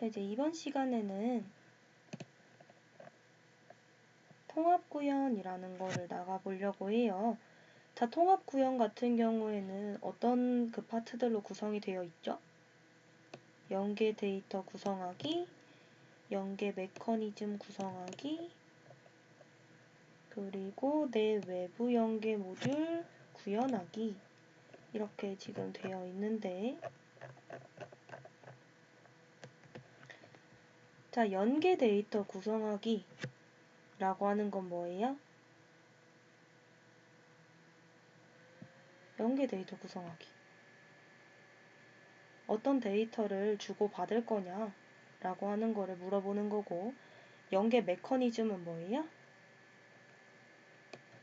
이제 이번 시간에는 통합구현이라는 거를 나가보려고 해요. 자, 통합구현 같은 경우에는 어떤 그 파트들로 구성이 되어 있죠? 연계 데이터 구성하기, 연계 메커니즘 구성하기, 그리고 내 외부 연계 모듈 구현하기, 이렇게 지금 되어 있는데, 자, 연계 데이터 구성하기 라고 하는 건 뭐예요? 연계 데이터 구성하기. 어떤 데이터를 주고받을 거냐 라고 하는 거를 물어보는 거고, 연계 메커니즘은 뭐예요?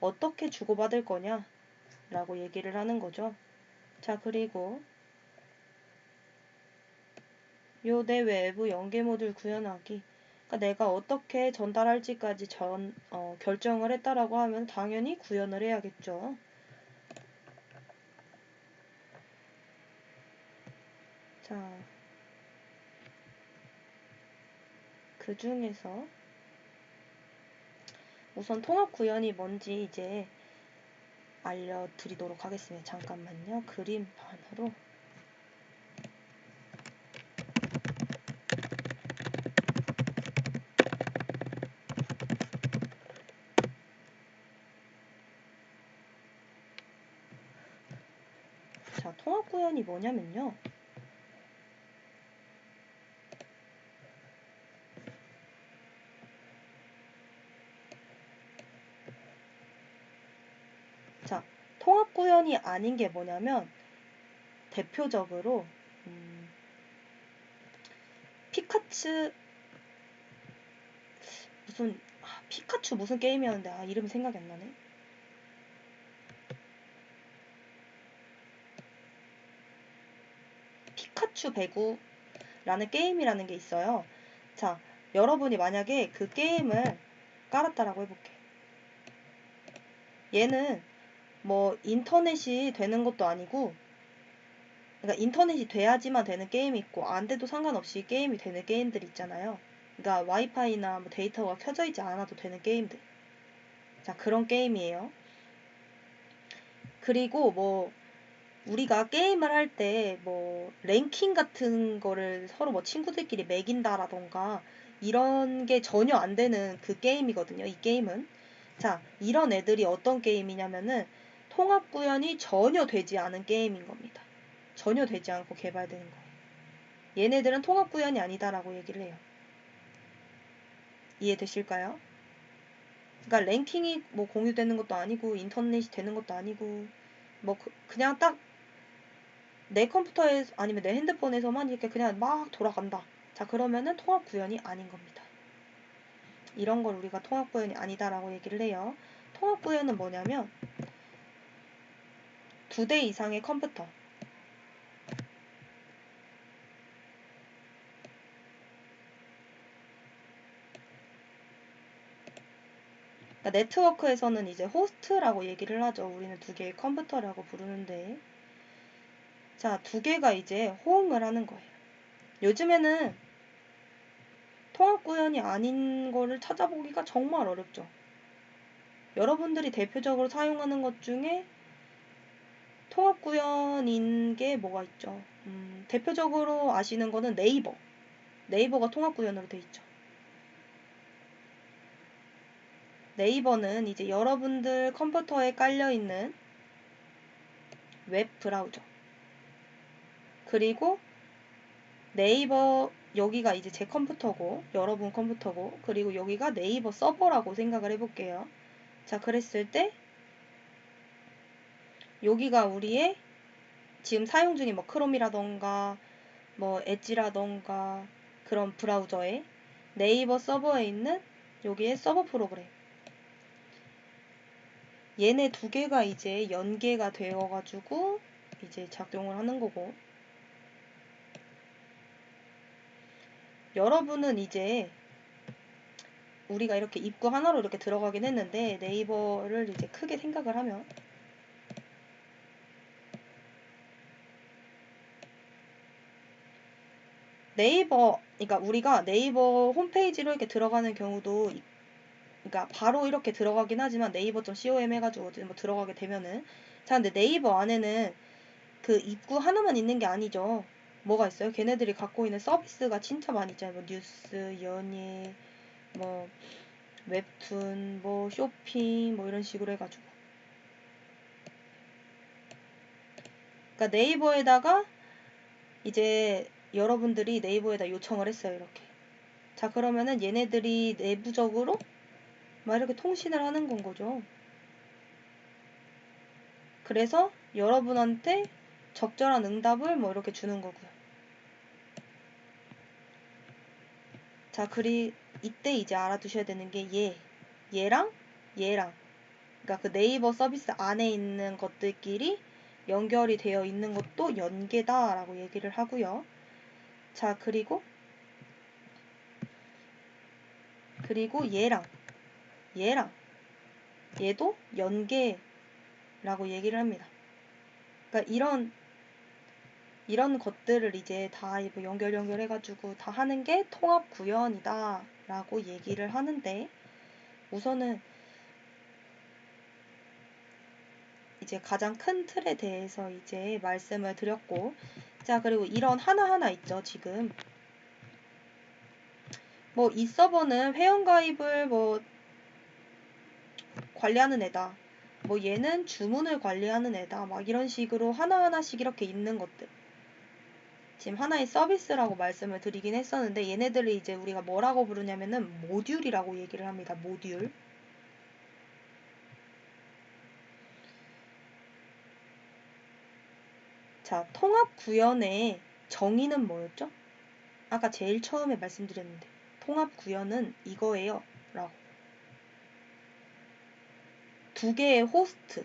어떻게 주고받을 거냐 라고 얘기를 하는 거죠. 자, 그리고 요 내 외부 연계 모듈 구현하기. 그러니까 내가 어떻게 전달할지까지 결정을 했다라고 하면 당연히 구현을 해야겠죠. 자, 그 중에서 우선 통합 구현이 뭔지 이제 알려드리도록 하겠습니다. 잠깐만요. 그림판으로. 자, 통합 구현이 뭐냐면요. 자, 통합 구현이 아닌 게 뭐냐면 대표적으로 피카츄 무슨 게임이었는데 이름이 생각이 안 나네. 피카츄 배구라는 게임이라는 게 있어요. 자, 여러분이 만약에 그 게임을 깔았다라고 해볼게. 얘는 뭐 인터넷이 되는 것도 아니고, 그러니까 인터넷이 돼야지만 되는 게임이 있고 안 돼도 상관없이 게임이 되는 게임들 있잖아요. 그러니까 와이파이나 뭐 데이터가 켜져 있지 않아도 되는 게임들. 자, 그런 게임이에요. 그리고 뭐 우리가 게임을 할 때 뭐 랭킹 같은 거를 서로 뭐 친구들끼리 매긴다라던가 이런 게 전혀 안 되는 그 게임이거든요. 이 게임은. 자, 이런 애들이 어떤 게임이냐면은 통합 구현이 전혀 되지 않은 게임인 겁니다. 전혀 되지 않고 개발되는 거예요. 얘네들은 통합 구현이 아니다라고 얘기를 해요. 이해되실까요? 그러니까 랭킹이 뭐 공유되는 것도 아니고 인터넷이 되는 것도 아니고 뭐 그냥 딱 내 컴퓨터에서 아니면 내 핸드폰에서만 이렇게 그냥 막 돌아간다. 자, 그러면은 통합 구현이 아닌 겁니다. 이런 걸 우리가 통합 구현이 아니다라고 얘기를 해요. 통합 구현은 뭐냐면 2대 이상의 컴퓨터. 그러니까 네트워크에서는 이제 호스트라고 얘기를 하죠. 우리는 2개의 컴퓨터라고 부르는데, 자, 2개가 이제 호응을 하는 거예요. 요즘에는 통합 구현이 아닌 거를 찾아보기가 정말 어렵죠. 여러분들이 대표적으로 사용하는 것 중에 통합 구현인 게 뭐가 있죠? 대표적으로 아시는 거는 네이버. 네이버가 통합 구현으로 돼 있죠. 네이버는 이제 여러분들 컴퓨터에 깔려있는 웹 브라우저. 그리고 네이버, 여기가 이제 제 컴퓨터고, 여러분 컴퓨터고, 그리고 여기가 네이버 서버라고 생각을 해볼게요. 자, 그랬을 때, 여기가 우리의 지금 사용 중인 뭐 크롬이라던가, 뭐 엣지라던가, 그런 브라우저에 네이버 서버에 있는 여기에 서버 프로그램. 얘네 2개가 이제 연계가 되어가지고 이제 작동을 하는 거고, 여러분은 이제 우리가 이렇게 입구 하나로 이렇게 들어가긴 했는데 네이버를 이제 크게 생각을 하면 네이버, 그러니까 우리가 네이버 홈페이지로 이렇게 들어가는 경우도, 그러니까 바로 이렇게 들어가긴 하지만 네이버.com 해가지고 어디 뭐 들어가게 되면은, 자, 근데 네이버 안에는 그 입구 하나만 있는 게 아니죠. 뭐가 있어요? 걔네들이 갖고 있는 서비스가 진짜 많이 있잖아요. 뭐 뉴스, 연예, 뭐 웹툰, 뭐 쇼핑, 뭐 이런 식으로 해가지고. 그러니까 네이버에다가 이제 여러분들이 네이버에다 요청을 했어요. 이렇게. 자, 그러면은 얘네들이 내부적으로 막 이렇게 통신을 하는 건 거죠. 그래서 여러분한테 적절한 응답을 뭐 이렇게 주는 거고요. 자, 이때 이제 알아두셔야 되는 게 얘랑 얘랑, 그러니까 그 네이버 서비스 안에 있는 것들끼리 연결이 되어 있는 것도 연계다라고 얘기를 하고요. 자, 그리고 얘랑 얘도 연계라고 얘기를 합니다. 그러니까 이런 것들을 이제 다 연결해가지고 다 하는 게 통합 구현이다 라고 얘기를 하는데, 우선은 이제 가장 큰 틀에 대해서 이제 말씀을 드렸고, 자, 그리고 이런 하나하나 있죠. 지금 뭐 이 서버는 회원가입을 뭐 관리하는 애다, 뭐 얘는 주문을 관리하는 애다, 막 이런 식으로 하나하나씩 이렇게 있는 것들, 지금 하나의 서비스라고 말씀을 드리긴 했었는데, 얘네들을 이제 우리가 뭐라고 부르냐면은 모듈이라고 얘기를 합니다. 모듈. 자, 통합 구현의 정의는 뭐였죠? 아까 제일 처음에 말씀드렸는데, 통합 구현은 이거예요 라고. 두 개의 호스트,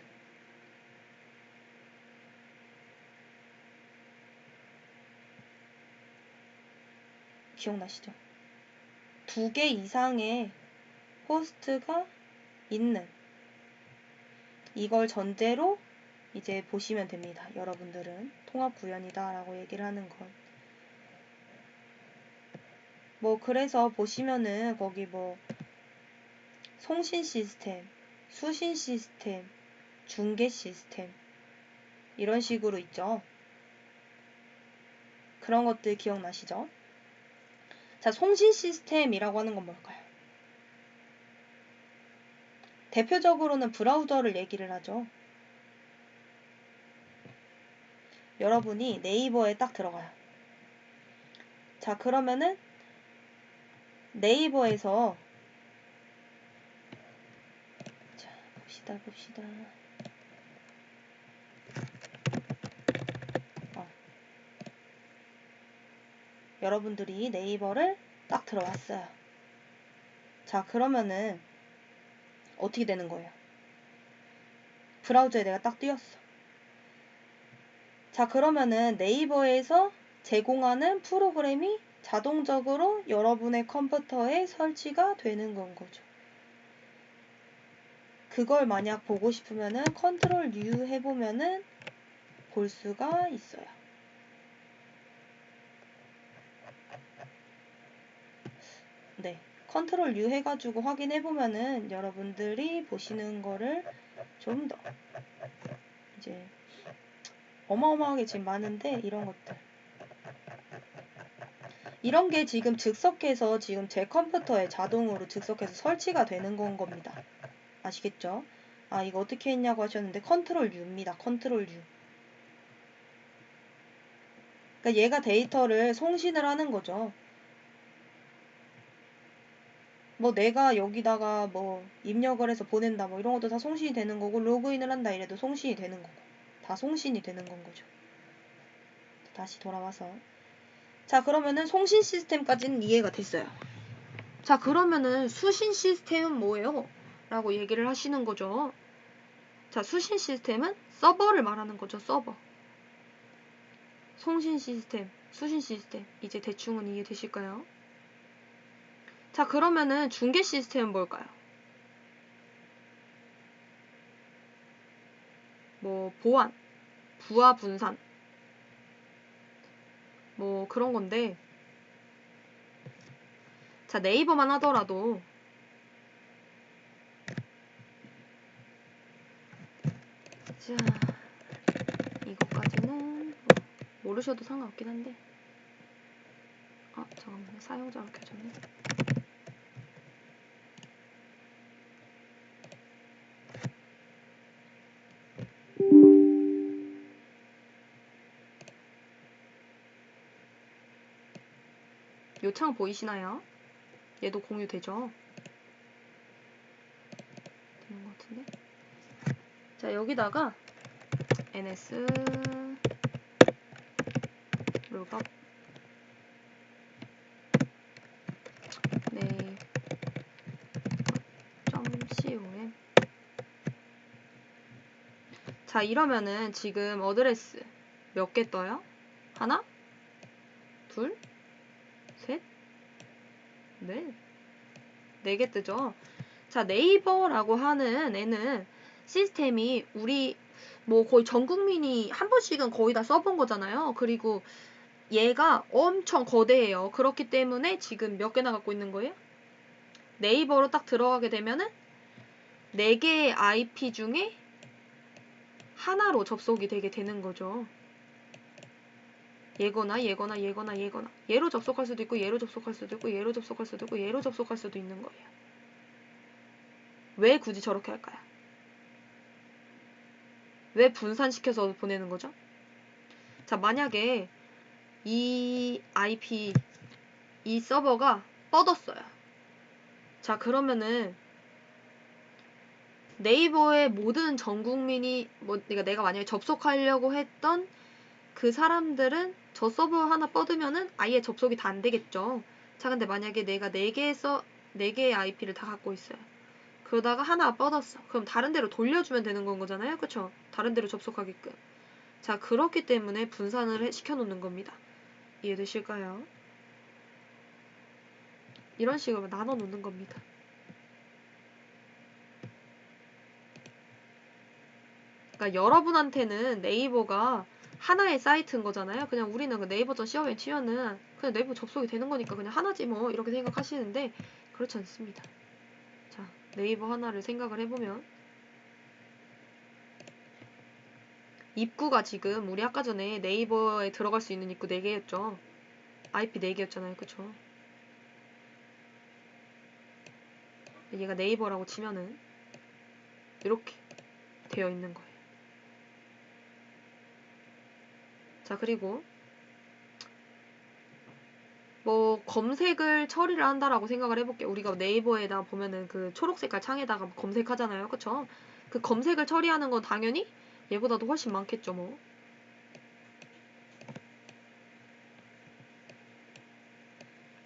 기억나시죠? 두 개 이상의 호스트가 있는, 이걸 전제로 이제 보시면 됩니다. 여러분들은 통합 구현이다 라고 얘기를 하는 건. 뭐 그래서 보시면은 거기 뭐 송신 시스템, 수신 시스템, 중계 시스템 이런 식으로 있죠. 그런 것들 기억나시죠? 자, 송신 시스템이라고 하는 건 뭘까요? 대표적으로는 브라우저를 얘기를 하죠. 여러분이 네이버에 딱 들어가요. 자, 그러면은 네이버에서, 자, 봅시다. 여러분들이 네이버를 딱 들어왔어요. 자, 그러면은 어떻게 되는 거예요? 브라우저에 내가 딱 띄웠어. 자, 그러면은 네이버에서 제공하는 프로그램이 자동적으로 여러분의 컴퓨터에 설치가 되는 건 거죠. 그걸 만약 보고 싶으면은 컨트롤 U 해보면은 볼 수가 있어요. 네. 컨트롤 U 해가지고 확인해보면은 여러분들이 보시는 거를 좀 더 이제 어마어마하게 지금 많은데, 이런 것들. 이런 게 지금 즉석해서 지금 제 컴퓨터에 자동으로 즉석해서 설치가 되는 건 겁니다. 아시겠죠? 아, 이거 어떻게 했냐고 하셨는데 컨트롤 U입니다. 컨트롤 U. 그러니까 얘가 데이터를 송신을 하는 거죠. 뭐 내가 여기다가 뭐 입력을 해서 보낸다, 뭐 이런 것도 다 송신이 되는 거고, 로그인을 한다 이래도 송신이 되는 거고, 다 송신이 되는 건 거죠. 다시 돌아와서, 자, 그러면은 송신 시스템까지는 이해가 됐어요. 자, 그러면은 수신 시스템은 뭐예요? 라고 얘기를 하시는 거죠. 자, 수신 시스템은 서버를 말하는 거죠. 서버. 송신 시스템, 수신 시스템. 이제 대충은 이해되실까요? 자, 그러면은 중계 시스템은 뭘까요? 뭐 보안, 부하 분산, 뭐 그런 건데, 자, 네이버만 하더라도 자, 이것까지는 모르셔도 상관없긴 한데 잠깐만요. 사용자가 켜졌네. 요 창 보이시나요? 얘도 공유되죠? 되는 것 같은데? 자, 여기다가 ns lookup 네 .com 자, 이러면은 지금 어드레스 몇 개 떠요? 하나? 둘? 셋? 넷? 4개 뜨죠? 자, 네이버라고 하는 애는 시스템이 우리 뭐 거의 전 국민이 한 번씩은 거의 다 써본 거잖아요. 그리고 얘가 엄청 거대해요. 그렇기 때문에 지금 몇 개나 갖고 있는 거예요? 네이버로 딱 들어가게 되면은 4개의 IP 중에 하나로 접속이 되게 되는 거죠. 얘거나 얘거나 얘거나 얘거나 얘로 접속할 수도 있고 얘로 접속할 수도 있고 얘로 접속할 수도 있고 얘로 접속할 수도 있는 거예요. 왜 굳이 저렇게 할까요? 왜 분산시켜서 보내는 거죠? 자, 만약에 이 IP, 이 서버가 뻗었어요. 자, 그러면은 네이버의 모든 전 국민이 그러니까 내가 만약에 접속하려고 했던 그 사람들은 저 서버 하나 뻗으면은 아예 접속이 다 안 되겠죠. 자, 근데 만약에 내가 4개의 IP를 다 갖고 있어요. 그러다가 하나 뻗었어. 그럼 다른 데로 돌려주면 되는 건 거잖아요. 그쵸? 다른 데로 접속하게끔. 자, 그렇기 때문에 분산을 시켜놓는 겁니다. 이해되실까요? 이런 식으로 나눠 놓는 겁니다. 그러니까 여러분한테는 네이버가 하나의 사이트인 거잖아요. 그냥 우리는 그 네이버.com 치면은 그냥 네이버 접속이 되는 거니까 그냥 하나지 뭐 이렇게 생각하시는데 그렇지 않습니다. 자, 네이버 하나를 생각을 해보면 입구가 지금 우리 아까 전에 네이버에 들어갈 수 있는 입구 4개였죠. IP 4개였잖아요. 그쵸? 얘가 네이버라고 치면은 이렇게 되어 있는 거예요. 자, 그리고 뭐 검색을 처리를 한다라고 생각을 해볼게요. 우리가 네이버에다 보면은 그 초록 색깔 창에다가 검색하잖아요. 그쵸? 그 검색을 처리하는 건 당연히 얘보다도 훨씬 많겠죠, 뭐.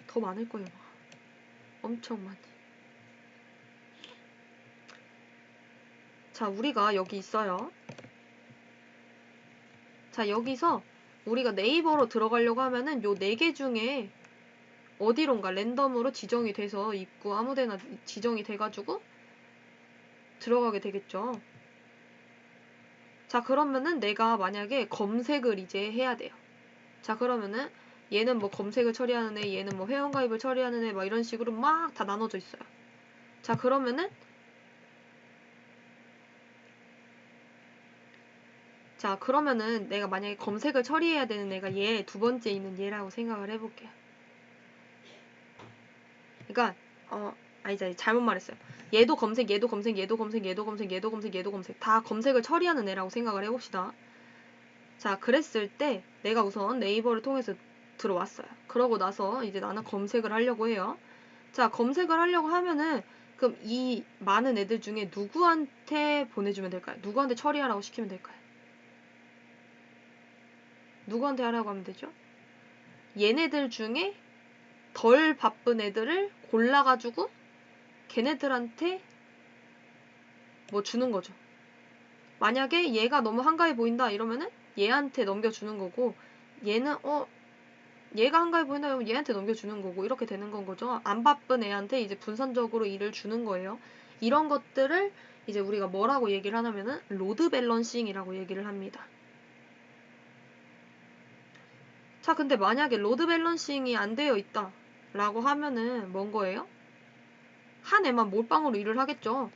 더 많을 거예요, 막. 엄청 많이. 자, 우리가 여기 있어요. 자, 여기서 우리가 네이버로 들어가려고 하면은 요 4개 중에 어디론가 랜덤으로 지정이 돼서 입구 아무데나 지정이 돼가지고 들어가게 되겠죠. 자, 그러면은 내가 만약에 검색을 이제 해야 돼요. 자, 그러면은 얘는 뭐 검색을 처리하는 애, 얘는 뭐 회원가입을 처리하는 애, 막 이런 식으로 막 다 나눠져 있어요. 자, 그러면은 내가 만약에 검색을 처리해야 되는 애가 얘 두 번째 있는 얘라고 생각을 해볼게요. 그러니까 아니지, 잘못 말했어요. 얘도 검색, 얘도 검색, 얘도 검색, 얘도 검색, 얘도 검색, 얘도 검색 다 검색을 처리하는 애라고 생각을 해봅시다. 자, 그랬을 때 내가 우선 네이버를 통해서 들어왔어요. 그러고 나서 이제 나는 검색을 하려고 해요. 자, 검색을 하려고 하면은 그럼 이 많은 애들 중에 누구한테 보내주면 될까요? 누구한테 처리하라고 시키면 될까요? 누구한테 하라고 하면 되죠? 얘네들 중에 덜 바쁜 애들을 골라가지고 걔네들한테 뭐 주는 거죠. 만약에 얘가 너무 한가해 보인다 이러면은 얘한테 넘겨주는 거고 얘는 얘가 한가해 보인다 이러면 얘한테 넘겨주는 거고 이렇게 되는 건 거죠. 안 바쁜 애한테 이제 분산적으로 일을 주는 거예요. 이런 것들을 이제 우리가 뭐라고 얘기를 하냐면은 로드 밸런싱이라고 얘기를 합니다. 자, 근데 만약에 로드 밸런싱이 안 되어 있다 라고 하면은 뭔 거예요? 한 애만 몰빵으로 일을 하겠죠.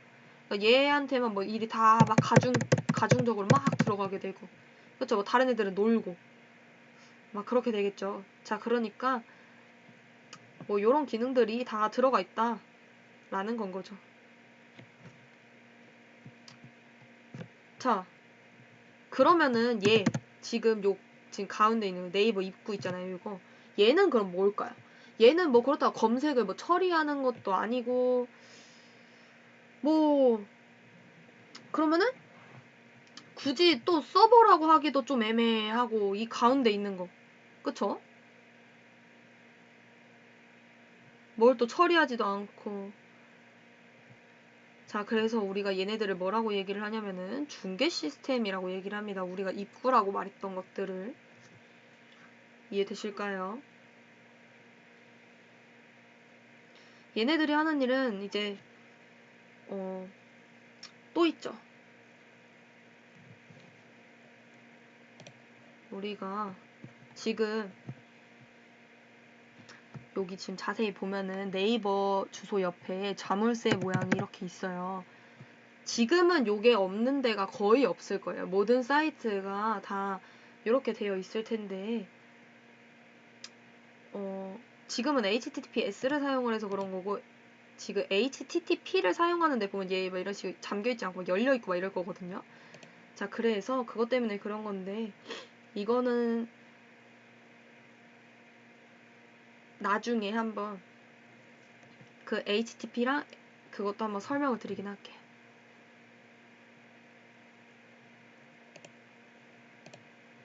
그러니까 얘한테만 뭐 일이 다 막 가중적으로 막 들어가게 되고, 그쵸? 뭐 다른 애들은 놀고 막 그렇게 되겠죠. 자, 그러니까 뭐 요런 기능들이 다 들어가 있다 라는 건 거죠. 자, 그러면은 얘 지금 가운데 있는 네이버 입구 있잖아요. 이거 얘는 그럼 뭘까요? 얘는 뭐 그렇다고 검색을 뭐 처리하는 것도 아니고, 뭐 그러면은 굳이 또 서버라고 하기도 좀 애매하고, 이 가운데 있는 거, 그쵸? 뭘 또 처리하지도 않고. 자, 그래서 우리가 얘네들을 뭐라고 얘기를 하냐면은 중개 시스템이라고 얘기를 합니다. 우리가 입구라고 말했던 것들을. 이해되실까요? 얘네들이 하는 일은 이제 또 있죠. 우리가 지금 여기 지금 자세히 보면은 네이버 주소 옆에 자물쇠 모양이 이렇게 있어요. 지금은 요게 없는 데가 거의 없을 거예요. 모든 사이트가 다 이렇게 되어 있을 텐데, 지금은 HTTPS를 사용을 해서 그런 거고, 지금 HTTP를 사용하는데 보면 얘 막 이런 식으로 잠겨있지 않고 열려있고 막 이럴 거거든요. 자, 그래서 그것 때문에 그런 건데, 이거는 나중에 한번 그 HTTP랑 그것도 한번 설명을 드리긴 할게요.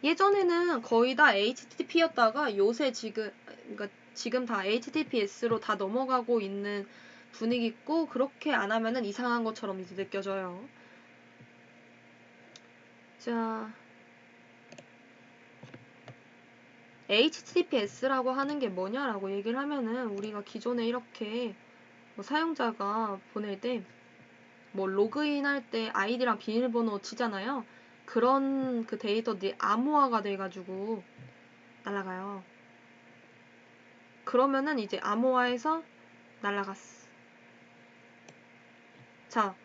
예전에는 거의 다 HTTP였다가 요새 그러니까 지금 다 HTTPS로 다 넘어가고 있는 분위기고, 그렇게 안 하면은 이상한 것처럼 이제 느껴져요. 자, HTTPS라고 하는 게 뭐냐라고 얘기를 하면은, 우리가 기존에 이렇게 뭐 사용자가 보낼 때 뭐 로그인 할 때 아이디랑 비밀번호 치잖아요. 그런 그 데이터들이 암호화가 돼가지고 날아가요. 그러면은 이제 암호화해서 날아갔어. 자,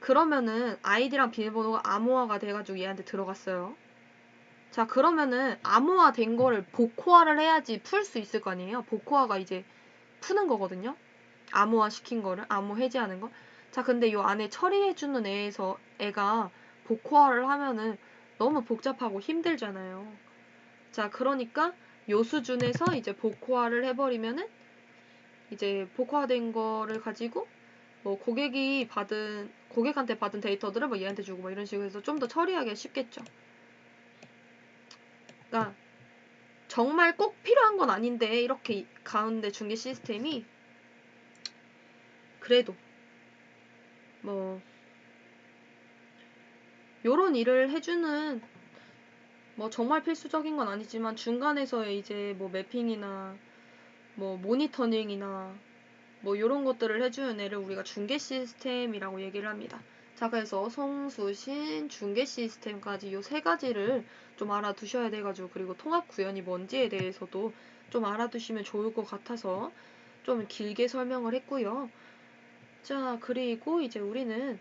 그러면은 아이디랑 비밀번호가 암호화가 돼가지고 얘한테 들어갔어요. 자, 그러면은 암호화 된 거를 복호화를 해야지 풀 수 있을 거 아니에요. 복호화가 이제 푸는 거거든요. 암호화 시킨 거를, 암호 해제하는 거. 자, 근데 요 안에 처리해주는 애가 복호화를 하면은 너무 복잡하고 힘들잖아요. 자, 그러니까 요 수준에서 이제 복호화를 해버리면은 이제 복호화된 거를 가지고 뭐 고객한테 받은 데이터들을 뭐 얘한테 주고 뭐 이런 식으로 해서 좀 더 처리하기 쉽겠죠. 그러니까 정말 꼭 필요한 건 아닌데 이렇게 가운데 중개 시스템이 그래도 뭐 요런 일을 해주는, 뭐 정말 필수적인 건 아니지만 중간에서의 이제 뭐 매핑이나 뭐 모니터링이나 뭐 요런 것들을 해주는 애를 우리가 중개 시스템이라고 얘기를 합니다. 자, 그래서 송수신, 중개 시스템까지 요 세 가지를 좀 알아두셔야 돼가지고, 그리고 통합 구현이 뭔지에 대해서도 좀 알아두시면 좋을 것 같아서 좀 길게 설명을 했고요. 자, 그리고 이제 우리는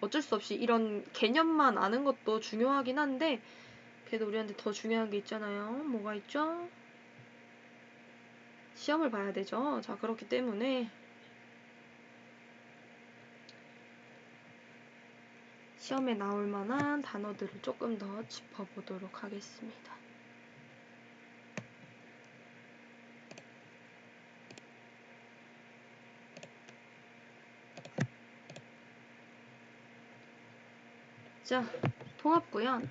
어쩔 수 없이 이런 개념만 아는 것도 중요하긴 한데, 그래도 우리한테 더 중요한 게 있잖아요. 뭐가 있죠? 시험을 봐야 되죠. 자, 그렇기 때문에 시험에 나올 만한 단어들을 조금 더 짚어보도록 하겠습니다. 자, 통합구현.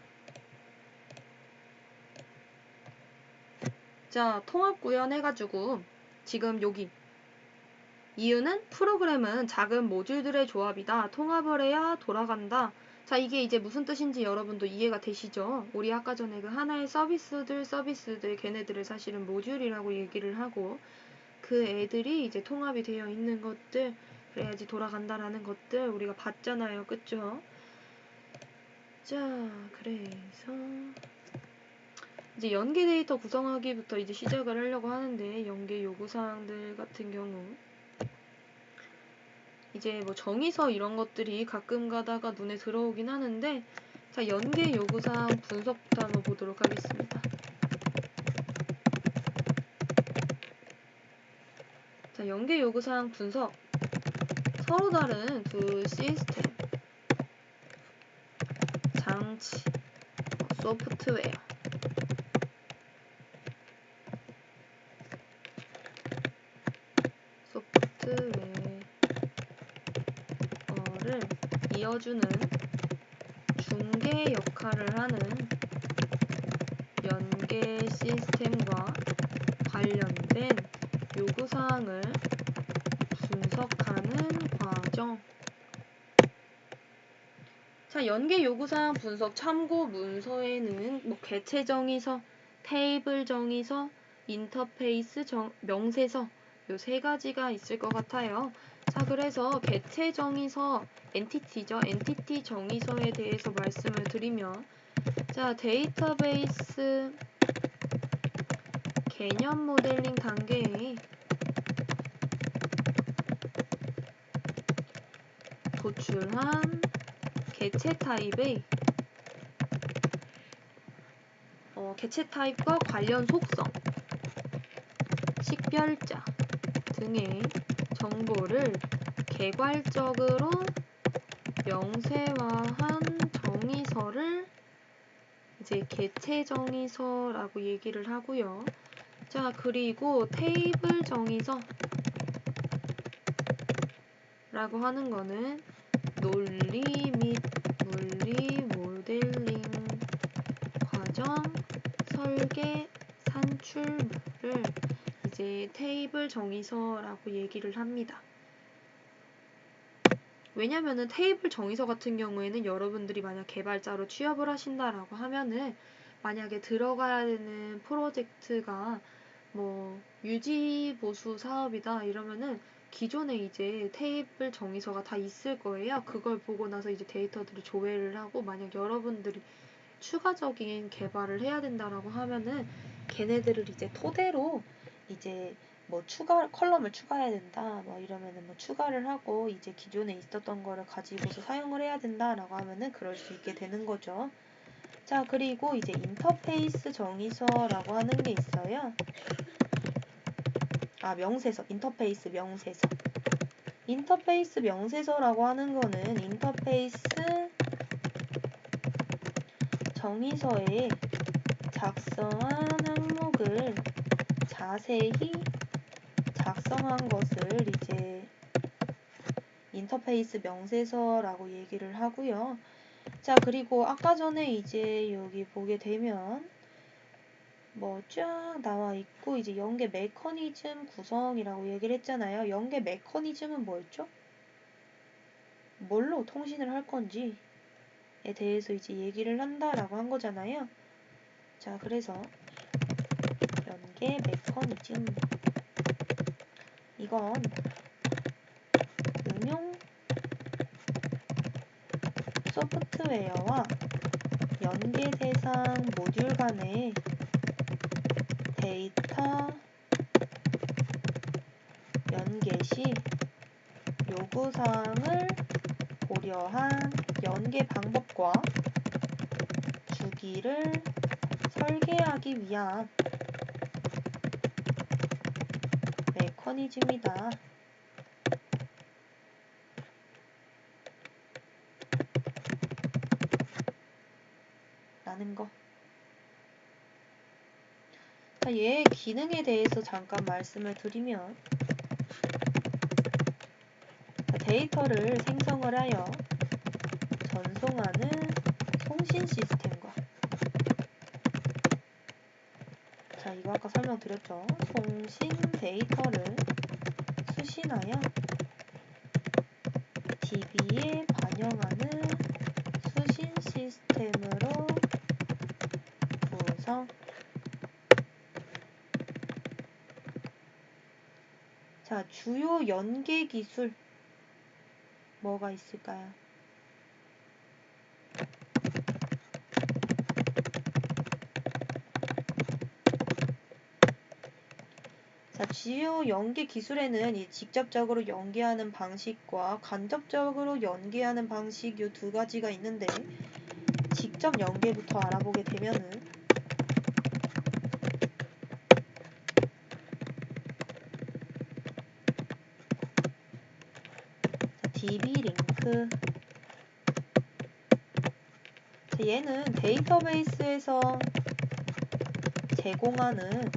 자, 통합구현 해가지고 지금 여기 이유는 프로그램은 작은 모듈들의 조합이다. 통합을 해야 돌아간다. 자, 이게 이제 무슨 뜻인지 여러분도 이해가 되시죠? 우리 아까 전에 그 하나의 서비스들 걔네들을 사실은 모듈이라고 얘기를 하고, 그 애들이 이제 통합이 되어 있는 것들, 그래야지 돌아간다라는 것들 우리가 봤잖아요. 그쵸? 자, 그래서 이제 연계 데이터 구성하기부터 이제 시작을 하려고 하는데, 연계 요구사항들 같은 경우 이제 뭐 정의서 이런 것들이 가끔 가다가 눈에 들어오긴 하는데, 자, 연계 요구사항 분석부터 한번 보도록 하겠습니다. 자, 연계 요구사항 분석. 서로 다른 두 시스템, 장치, 소프트웨어, 소프트웨어를 이어주는 중개 역할을 하는 연계 시스템과 관련된 요구사항을 분석하는 과정. 자, 연계 요구사항 분석 참고 문서에는 뭐 개체 정의서, 테이블 정의서, 인터페이스 명세서 요 세 가지가 있을 것 같아요. 자, 그래서 개체 정의서, 엔티티죠. 엔티티 정의서에 대해서 말씀을 드리면, 자, 데이터베이스 개념 모델링 단계에 도출한 개체 타입의 개체 타입과 관련 속성, 식별자 등의 정보를 개괄적으로 명세화한 정의서를 이제 개체 정의서라고 얘기를 하고요. 자, 그리고 테이블 정의서라고 하는 거는 논리 및 물리 모델링 과정 설계 산출물을 이제 테이블 정의서라고 얘기를 합니다. 왜냐면은 테이블 정의서 같은 경우에는 여러분들이 만약 개발자로 취업을 하신다라고 하면은, 만약에 들어가야 되는 프로젝트가 뭐 유지 보수 사업이다 이러면은 기존에 이제 테이블 정의서가 다 있을 거예요. 그걸 보고 나서 이제 데이터들을 조회를 하고, 만약 여러분들이 추가적인 개발을 해야 된다라고 하면은 걔네들을 이제 토대로 이제 뭐 컬럼을 추가해야 된다 뭐 이러면은 뭐 추가를 하고, 이제 기존에 있었던 거를 가지고서 사용을 해야 된다라고 하면은 그럴 수 있게 되는 거죠. 자, 그리고 이제 인터페이스 정의서라고 하는 게 있어요. 명세서, 인터페이스 명세서. 인터페이스 명세서라고 하는 거는 인터페이스 정의서에 작성한 항목을 자세히 작성한 것을 이제 인터페이스 명세서라고 얘기를 하고요. 자, 그리고 아까 전에 이제 여기 보게 되면 뭐 쫙 나와 있고, 이제 연계 메커니즘 구성이라고 얘기를 했잖아요. 연계 메커니즘은 뭐였죠? 뭘로 통신을 할 건지에 대해서 이제 얘기를 한다라고 한 거잖아요. 자, 그래서 연계 메커니즘, 이건 응용 소프트웨어와 연계 대상 모듈 간의 데이터 연계 시 요구사항을 고려한 연계 방법과 주기를 설계하기 위한 메커니즘이다 라는 거. 자, 얘의 기능에 대해서 잠깐 말씀을 드리면, 데이터를 생성을 하여 전송하는 송신 시스템과, 자, 이거 아까 설명드렸죠. 송신 데이터를 수신하여 DB에 반영하는 수신 시스템으로 구성. 자, 주요 연계 기술 뭐가 있을까요? 자, 주요 연계 기술에는 이 직접적으로 연계하는 방식과 간접적으로 연계하는 방식 요 두 가지가 있는데 직접 연계부터 알아보게 되면은 DB 링크. 자, 얘는 데이터베이스에서 제공하는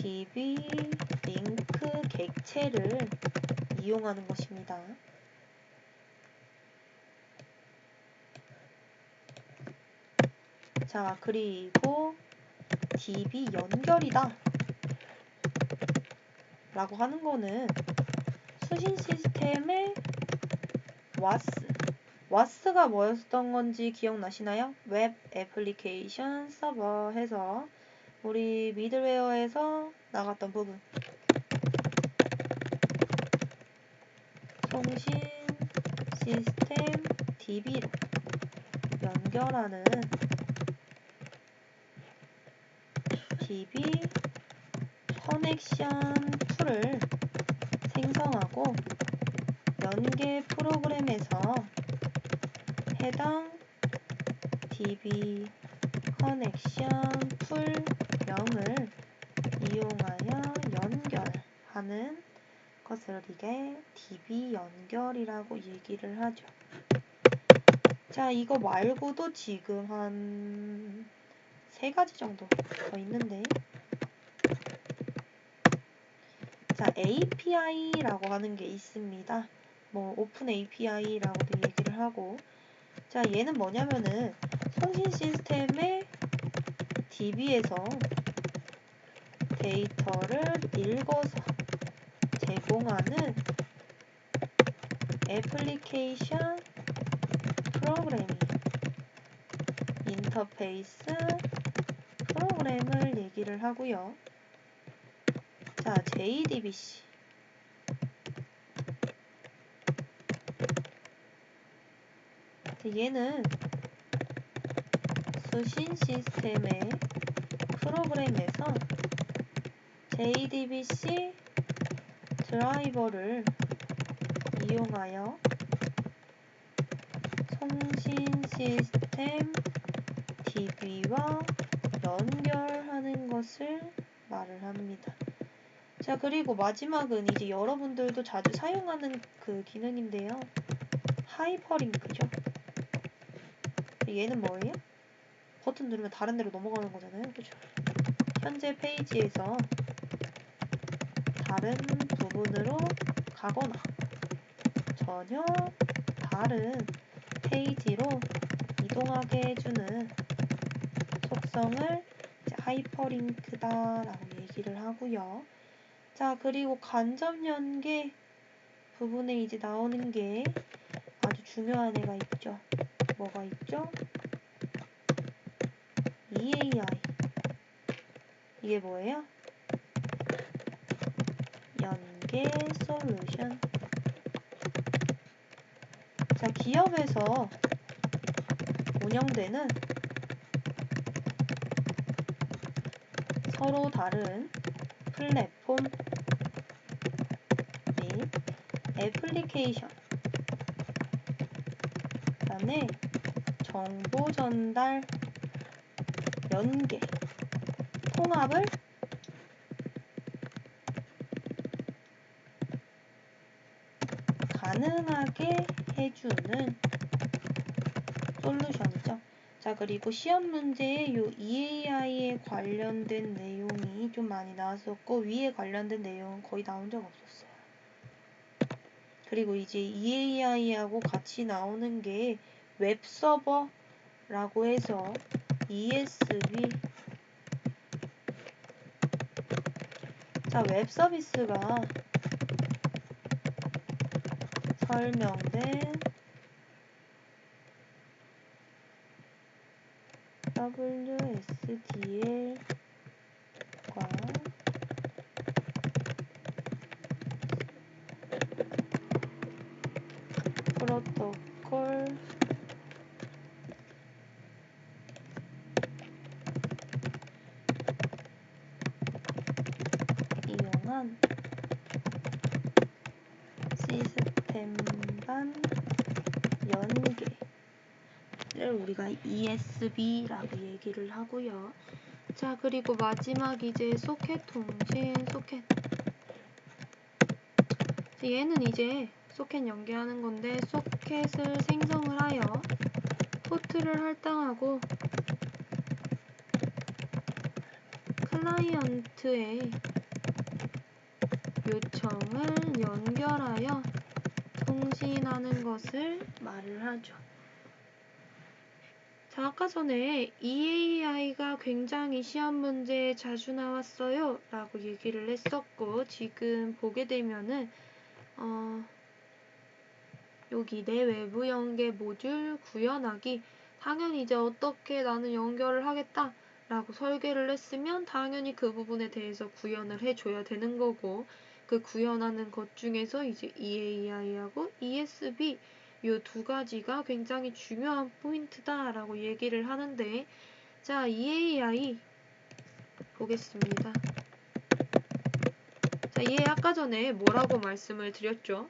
DB 링크 객체를 이용하는 것입니다. 자, 그리고 DB 연결이다 라고 하는 거는 수신 시스템의 WAS가 뭐였던 건지 기억나시나요? 웹 애플리케이션 서버 해서 우리 미들웨어에서 나갔던 부분. 통신 시스템 DB로 연결하는 DB 커넥션 툴을 생성하고 연계 프로그램에서 해당 DB 커넥션 툴명을 이용하여 연결하는 것을 이게 DB 연결이라고 얘기를 하죠. 자, 이거 말고도 지금 한 3가지 정도 더 있는데 자, API라고 하는 게 있습니다. 뭐 오픈 API라고도 얘기를 하고 자, 얘는 뭐냐면은 통신 시스템의 DB에서 데이터를 읽어서 제공하는 애플리케이션 프로그래밍 인터페이스 프로그램을 얘기를 하고요. 자, JDBC. 얘는 수신 시스템의 프로그램에서 JDBC 드라이버를 이용하여 통신 시스템 DB와 연결하는 것을 말을 합니다. 자, 그리고 마지막은 이제 여러분들도 자주 사용하는 그 기능인데요. 하이퍼링크죠. 얘는 뭐예요? 버튼 누르면 다른 데로 넘어가는 거잖아요. 그죠? 현재 페이지에서 다른 부분으로 가거나 전혀 다른 페이지로 이동하게 해주는 속성을 이제 하이퍼링크다라고 얘기를 하고요. 자, 그리고 간접 연계 부분에 이제 나오는 게 아주 중요한 애가 있죠. 뭐가 있죠? EAI. 이게 뭐예요? 연계 솔루션. 자, 기업에서 운영되는 서로 다른 플랫폼 및 애플리케이션 간의 정보 전달, 연계, 통합을 가능하게 해주는 솔루션이죠. 자, 그리고 시험 문제에 요 EAI에 관련된 내용이 좀 많이 나왔었고 위에 관련된 내용은 거의 나온 적 없었어요. 그리고 이제 EAI하고 같이 나오는 게 웹서버라고 해서 ESB. 자, 웹 서비스가 설명된 WSDL과 프로토콜 가능한 시스템 간 연계를 우리가 ESB라고 얘기를 하고요. 자, 그리고 마지막 이제 소켓 통신 소켓. 얘는 이제 소켓 연계하는 건데 소켓을 생성을 하여 포트를 할당하고 클라이언트의 요청을 연결하여 통신하는 것을 말을 하죠. 자, 아까 전에 EAI가 굉장히 시험 문제에 자주 나왔어요 라고 얘기를 했었고, 지금 보게 되면은 여기 내 외부 연계 모듈 구현하기, 당연히 이제 어떻게 나는 연결을 하겠다 라고 설계를 했으면 당연히 그 부분에 대해서 구현을 해줘야 되는 거고, 그 구현하는 것 중에서 이제 EAI하고 ESB 이 두 가지가 굉장히 중요한 포인트다 라고 얘기를 하는데, 자, EAI 보겠습니다. 자, 얘 아까 전에 뭐라고 말씀을 드렸죠?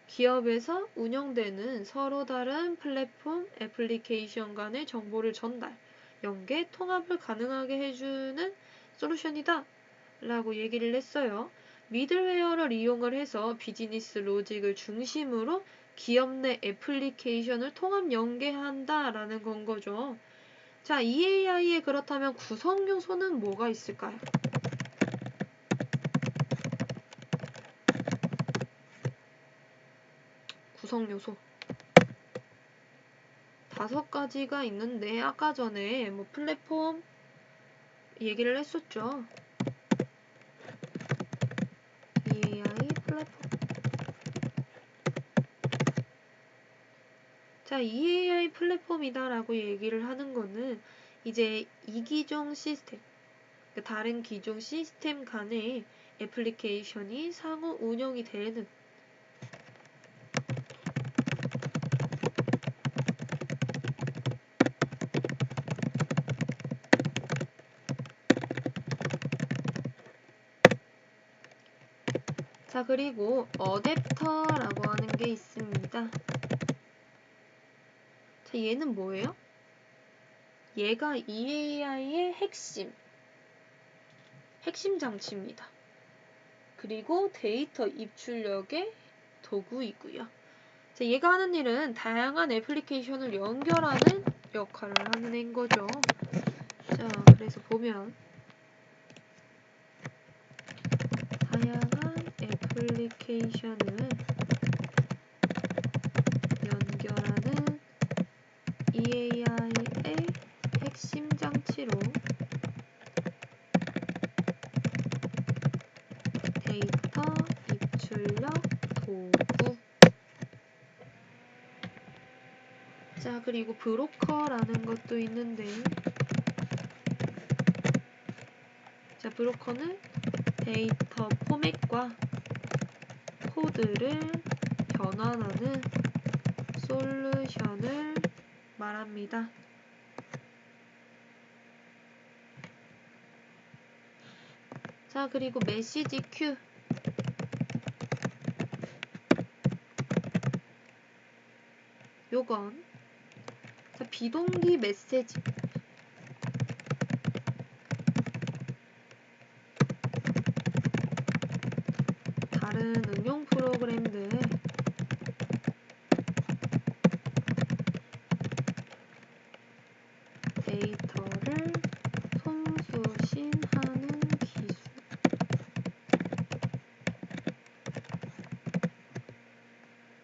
기업에서 운영되는 서로 다른 플랫폼, 애플리케이션 간의 정보를 전달, 연계, 통합을 가능하게 해주는 솔루션이다 라고 얘기를 했어요. 미들웨어를 이용을 해서 비즈니스 로직을 중심으로 기업 내 애플리케이션을 통합 연계한다 라는 건 거죠. 자, EAI에 그렇다면 구성 요소는 뭐가 있을까요? 구성 요소 5가지가 있는데, 아까 전에 뭐 플랫폼 얘기를 했었죠. EAI 플랫폼. 자, EAI 플랫폼이다 라고 얘기를 하는 거는 이제 이기종 시스템, 다른 기존 시스템 간의 애플리케이션이 상호 운영이 되는, 자, 그리고 어댑터라고 하는 게 있습니다. 자, 얘는 뭐예요? 얘가 EAI의 핵심 장치입니다. 그리고 데이터 입출력의 도구이고요. 자, 얘가 하는 일은 다양한 애플리케이션을 연결하는 역할을 하는 애인 거죠. 자, 그래서 보면 다양한 애플리케이션을 연결하는 EAI의 핵심 장치로 데이터 입출력 도구. 자, 그리고 브로커라는 것도 있는데, 자, 브로커는 데이터 포맷과 코드를 변환하는 솔루션을 말합니다. 자, 그리고 메시지 큐. 요건 자, 비동기 메시지. 다른 응용 프로그램들 데이터를 송수신하는 기술.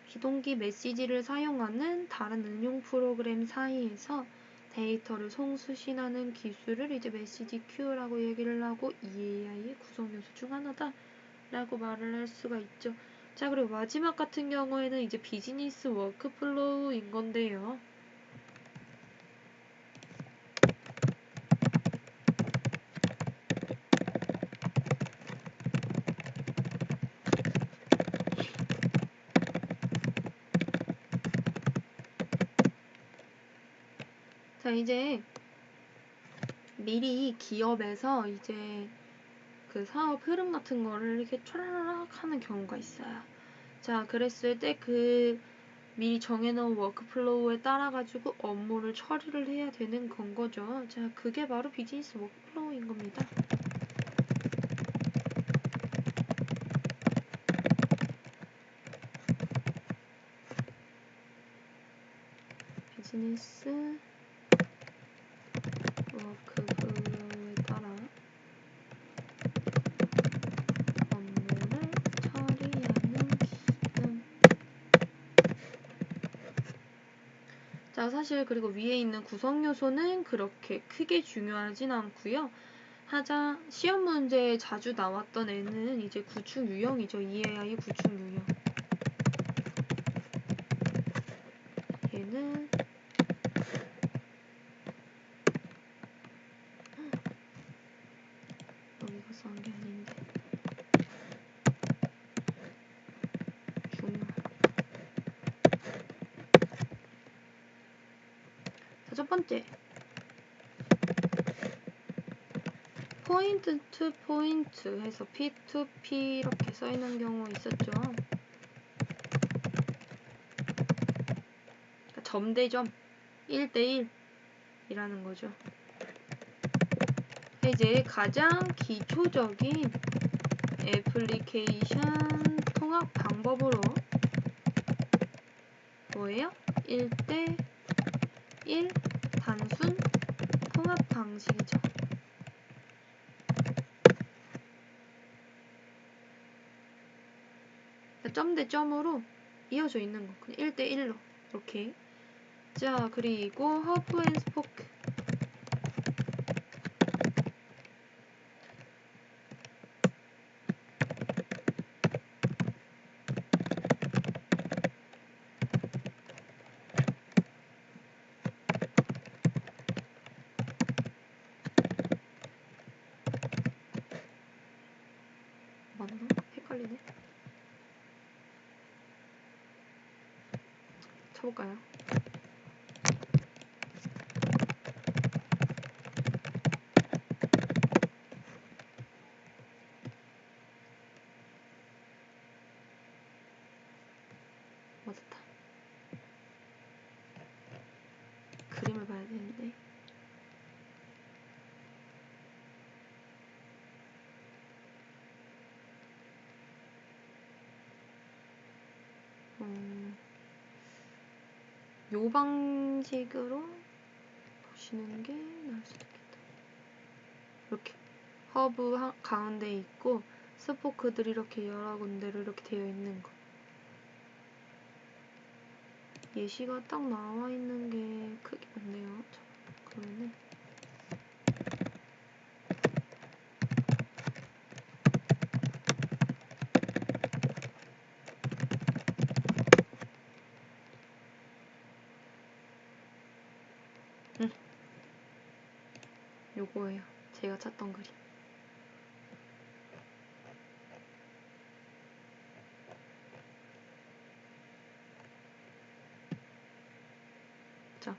비동기 메시지를 사용하는 다른 응용 프로그램 사이에서 데이터를 송수신하는 기술을 이제 메시지 큐라고 얘기를 하고 EAI의 구성 요소 중 하나다 라고 말을 할 수가 있죠. 자, 그리고 마지막 같은 경우에는 이제 비즈니스 워크플로우인 건데요. 자, 이제 미리 기업에서 이제 그 그 사업 흐름 같은 거를 이렇게 촤라라락 하는 경우가 있어요. 자, 그랬을 때 그 미리 정해놓은 워크플로우에 따라가지고 업무를 처리를 해야 되는 건 거죠. 자, 그게 바로 비즈니스 워크플로우인 겁니다. 비즈니스 워크플로우에 따라 업무를 처리하는 시스템. 자, 사실 그리고 위에 있는 구성 요소는 그렇게 크게 중요하진 않고요. 시험 문제에 자주 나왔던 애는 이제 구축 유형이죠. EAI 구축 유형. 얘는 여기가 써온 게 아닌데 중요해. 자, 첫 번째 포인트 투 포인트 해서 P2P 이렇게 써있는 경우 있었죠. 그러니까 점대점 1대1이라는 거죠. 이제 가장 기초적인 애플리케이션 통합 방법으로 뭐예요? 1대1 단순 통합 방식이죠. 점 대 점으로 이어져 있는 거. 그냥 1대1로 이렇게. 자, 그리고 허브 앤 스포크. 맞나? 헷갈리네. 쳐볼까요? 맞았다. 그림을 봐야 되는데. 요 방식으로 보시는 게 나을 수도 있겠다. 이렇게 허브 가운데 있고 스포크들이 이렇게 여러 군데로 이렇게 되어 있는 거. 예시가 딱 나와 있는 게 크게 없네요. 그러면은 요거예요. 제가 찾던 그림. 자,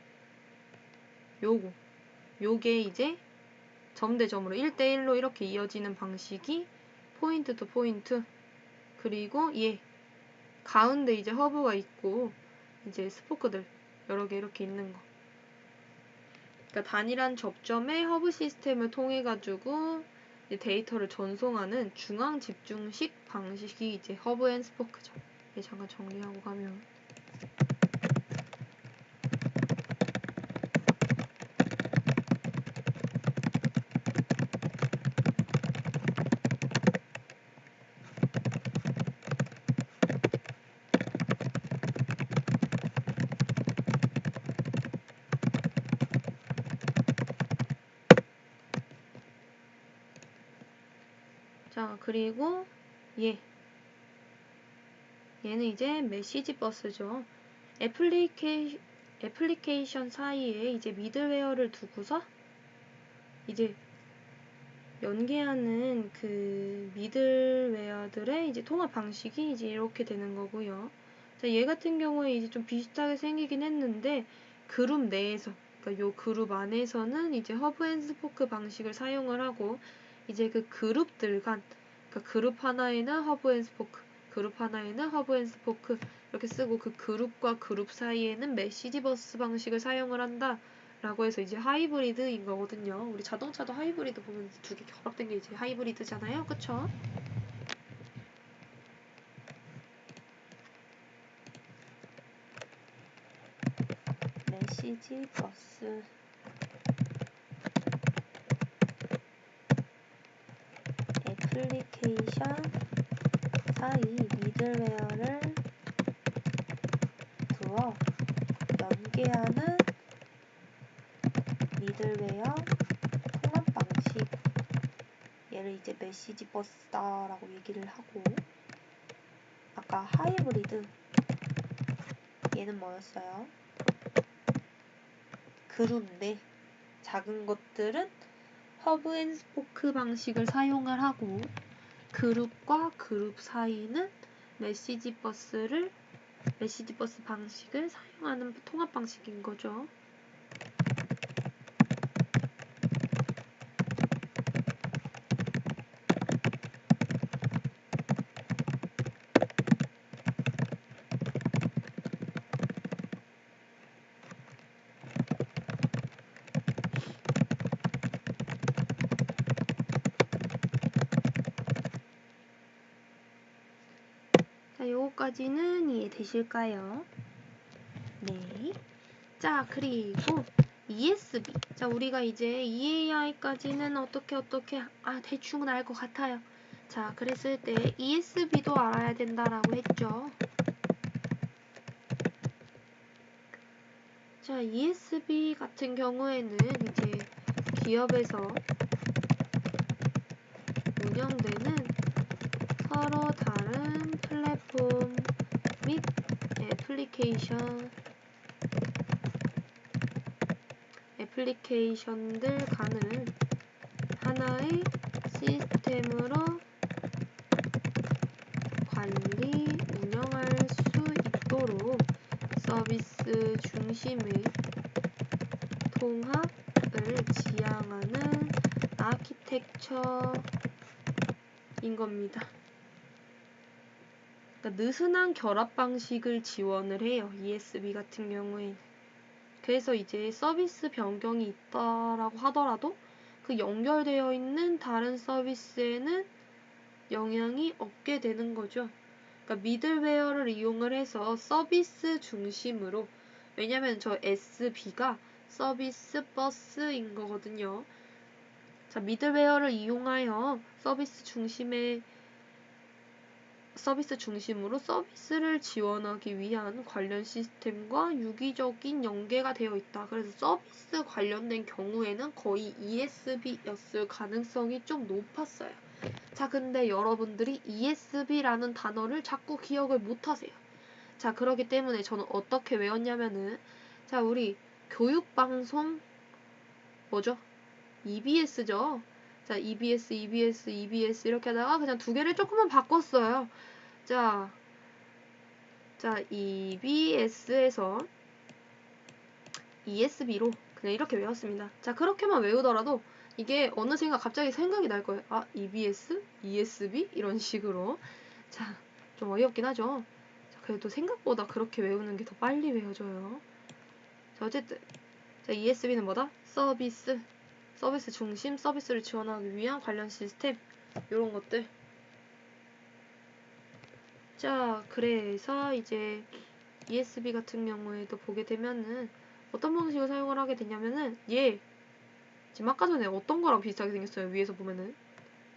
요게 이제 점대점으로 1대1로 이렇게 이어지는 방식이 포인트 투 포인트. 그리고 가운데 이제 허브가 있고 이제 스포크들 여러 개 이렇게 있는 거. 그러니까 단일한 접점의 허브 시스템을 통해 가지고 데이터를 전송하는 중앙 집중식 방식이 이제 허브 앤 스포크죠. 잠깐 정리하고 가면 자, 그리고 얘는 이제 메시지 버스죠. 애플리케이션 사이에 이제 미들웨어를 두고서 이제 연계하는 그 미들웨어들의 이제 통합 방식이 이제 이렇게 되는 거고요. 자, 얘 같은 경우에 이제 좀 비슷하게 생기긴 했는데 그룹 내에서, 그러니까 요 그룹 안에서는 이제 허브 앤 스포크 방식을 사용을 하고 이제 그 그룹들 간, 그러니까 그룹 하나에는 허브 앤 스포크, 그룹 하나에는 허브 앤 스포크 이렇게 쓰고 그 그룹과 그룹 사이에는 메시지 버스 방식을 사용을 한다 라고 해서 이제 하이브리드인 거거든요. 우리 자동차도 하이브리드 보면 두 개 결합된 게 이제 하이브리드잖아요. 그쵸? 메시지 버스 애플리케이션 사이 미들웨어를 두어 연계하는 미들웨어 통합 방식, 얘를 이제 메시지 버스다라고 얘기를 하고, 아까 하이브리드 얘는 뭐였어요? 그룹인데 작은 것들은 허브 앤 스포크 방식을 사용을 하고 그룹과 그룹 사이는 메시지 버스 방식을 사용하는 통합 방식인 거죠. 자, 요거까지는 이해되실까요? 네. 자, 그리고 ESB. 자, 우리가 이제 EAI까지는 어떻게 대충은 알 것 같아요. 자, 그랬을 때 ESB도 알아야 된다라고 했죠. 자, ESB 같은 경우에는 이제 기업에서 운영되는 서로 다른 플랫폼 및 애플리케이션들 간을 하나의 시스템으로 관리, 운영할 수 있도록 서비스 중심의 통합을 지향하는 아키텍처인 겁니다. 그러니까 느슨한 결합 방식을 지원을 해요. ESB 같은 경우에는. 그래서 이제 서비스 변경이 있다라고 하더라도 그 연결되어 있는 다른 서비스에는 영향이 없게 되는 거죠. 그러니까 미들웨어를 이용을 해서 서비스 중심으로, 왜냐면 저 SB가 서비스 버스인 거거든요. 자, 미들웨어를 이용하여 서비스 중심으로 서비스를 지원하기 위한 관련 시스템과 유기적인 연계가 되어 있다. 그래서 서비스 관련된 경우에는 거의 ESB였을 가능성이 좀 높았어요. 자, 근데 여러분들이 ESB라는 단어를 자꾸 기억을 못하세요. 자, 그렇기 때문에 저는 어떻게 외웠냐면은, 자, 우리 교육방송 뭐죠? EBS죠. 자, EBS 이렇게 하다가 그냥 두 개를 조금만 바꿨어요. 자, EBS에서 ESB로 그냥 이렇게 외웠습니다. 자, 그렇게만 외우더라도 이게 어느샌가 갑자기 생각이 날 거예요. 아, EBS? ESB? 이런 식으로. 자, 좀 어이없긴 하죠. 자, 그래도 생각보다 그렇게 외우는 게 더 빨리 외워져요. 자, 어쨌든. 자, ESB는 뭐다? 서비스 중심, 서비스를 지원하기 위한 관련 시스템. 요런 것들. 자, 그래서 이제 ESB 같은 경우에도 보게 되면은 어떤 방식을 사용을 하게 되냐면은 지금 아까 전에 어떤 거랑 비슷하게 생겼어요. 위에서 보면은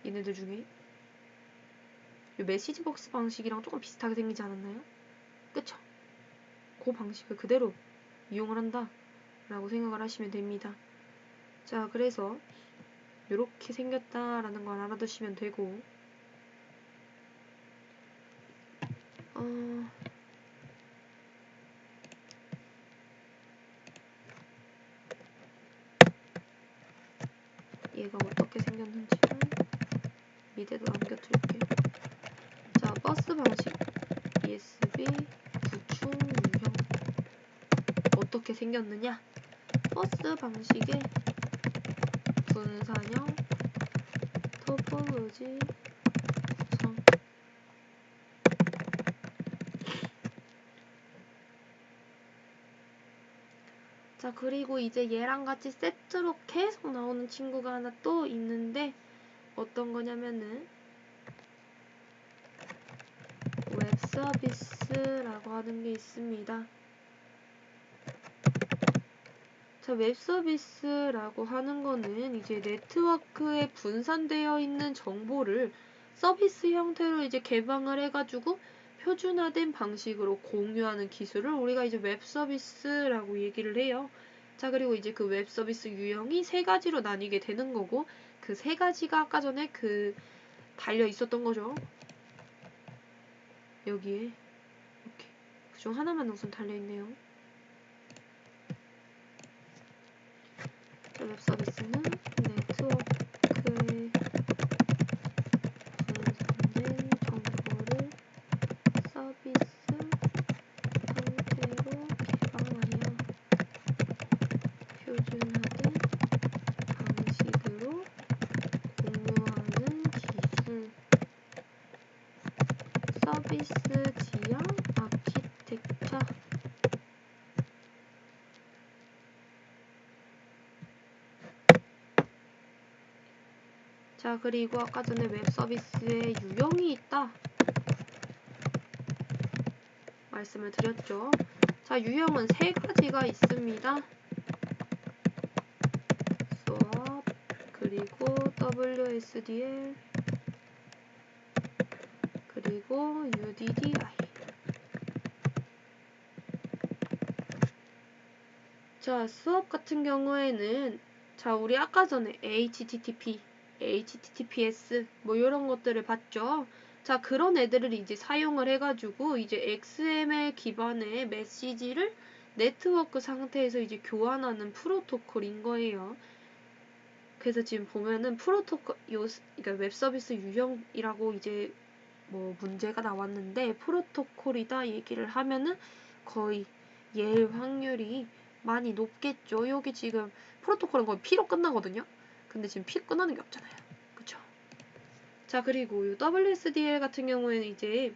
얘네들 중에 이 메시지 박스 방식이랑 조금 비슷하게 생기지 않았나요? 그쵸? 그 방식을 그대로 이용을 한다 라고 생각을 하시면 됩니다. 자, 그래서 이렇게 생겼다라는 걸 알아두시면 되고, 얘가 어떻게 생겼는지는 밑에도 남겨둘게요. 자, 버스 방식 ESB 구축 유형 어떻게 생겼느냐? 버스 방식의 분산형 토포로지 구성. 자, 그리고 이제 얘랑 같이 세트로 계속 나오는 친구가 하나 또 있는데 어떤 거냐면은 웹 서비스라고 하는 게 있습니다. 자, 웹 서비스라고 하는 거는 이제 네트워크에 분산되어 있는 정보를 서비스 형태로 이제 개방을 해가지고 표준화된 방식으로 공유하는 기술을 우리가 이제 웹 서비스라고 얘기를 해요. 자, 그리고 이제 그 웹 서비스 유형이 세 가지로 나뉘게 되는 거고, 그 세 가지가 아까 전에 달려 있었던 거죠. 여기에 이렇게 그중 하나만 우선 달려 있네요. 웹 서비스는 네트워크에 분산된 정보를 서비스 형태로 개방하여 표준화된 방식으로 공유하는 기술. 서비스 지향 아키텍처. 자, 그리고 아까 전에 웹 서비스에 유형이 있다 말씀을 드렸죠. 자, 유형은 세 가지가 있습니다. SOAP, 그리고 WSDL, 그리고 UDDI. 자, 수업 같은 경우에는 자, 우리 아까 전에 HTTP, HTTPS 뭐 이런 것들을 봤죠. 자, 그런 애들을 이제 사용을 해가지고 이제 XML 기반의 메시지를 네트워크 상태에서 이제 교환하는 프로토콜인 거예요. 그래서 지금 보면은 그러니까 웹 서비스 유형이라고 이제 뭐 문제가 나왔는데 프로토콜이다 얘기를 하면은 거의 얘일 확률이 많이 높겠죠. 여기 지금 프로토콜은 거의 P로 끝나거든요. 근데 지금 P 끝나는 게 없잖아요. 그쵸? 자, 그리고 이 WSDL 같은 경우에는 이제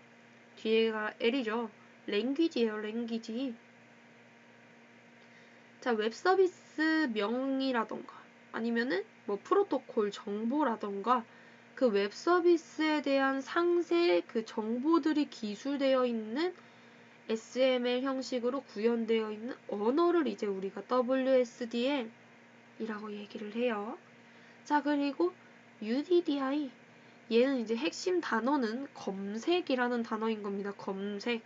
뒤에가 L이죠. 랭귀지예요, 랭귀지. 자, 웹 서비스 명이라던가 아니면은 뭐 프로토콜 정보라던가 그 웹 서비스에 대한 상세 그 정보들이 기술되어 있는 SML 형식으로 구현되어 있는 언어를 이제 우리가 WSDL이라고 얘기를 해요. 자, 그리고 UDDI 얘는 이제 핵심 단어는 검색이라는 단어인 겁니다. 검색.